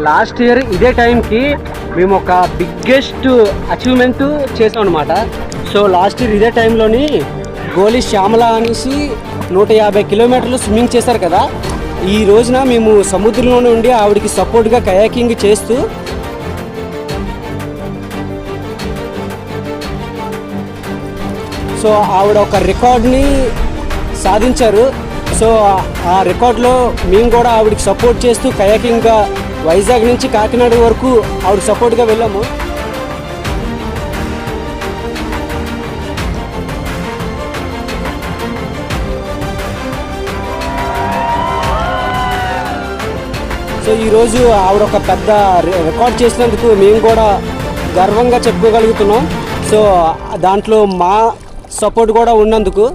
Last year ఇదే టైంకి మేము ఒక బిగ్గెస్ట్ అచీవ్మెంట్ చేసాం అనమాట. సో లాస్ట్ ఇయర్ ఇదే టైంలోని గోలి శ్యామల అనేసి 150 కిలోమీటర్లు స్విమ్మింగ్ చేశారు కదా. ఈ రోజున మేము సముద్రంలోనే ఉండి ఆవిడకి సపోర్ట్గా కయాకింగ్ చేస్తూ సో ఆవిడ ఒక రికార్డ్ని సాధించారు. సో ఆ రికార్డులో మేము కూడా ఆవిడకి సపోర్ట్ చేస్తూ కయాకింగ్గా వైజాగ్ నుంచి కాకినాడ వరకు ఆవిడ సపోర్ట్గా వెళ్ళాము. సో ఈరోజు ఆవిడ ఒక పెద్ద రికార్డ్ చేసినందుకు మేము కూడా గర్వంగా చెప్పుకోగలుగుతున్నాం. సో దాంట్లో మా సపోర్ట్ కూడా ఉన్నందుకు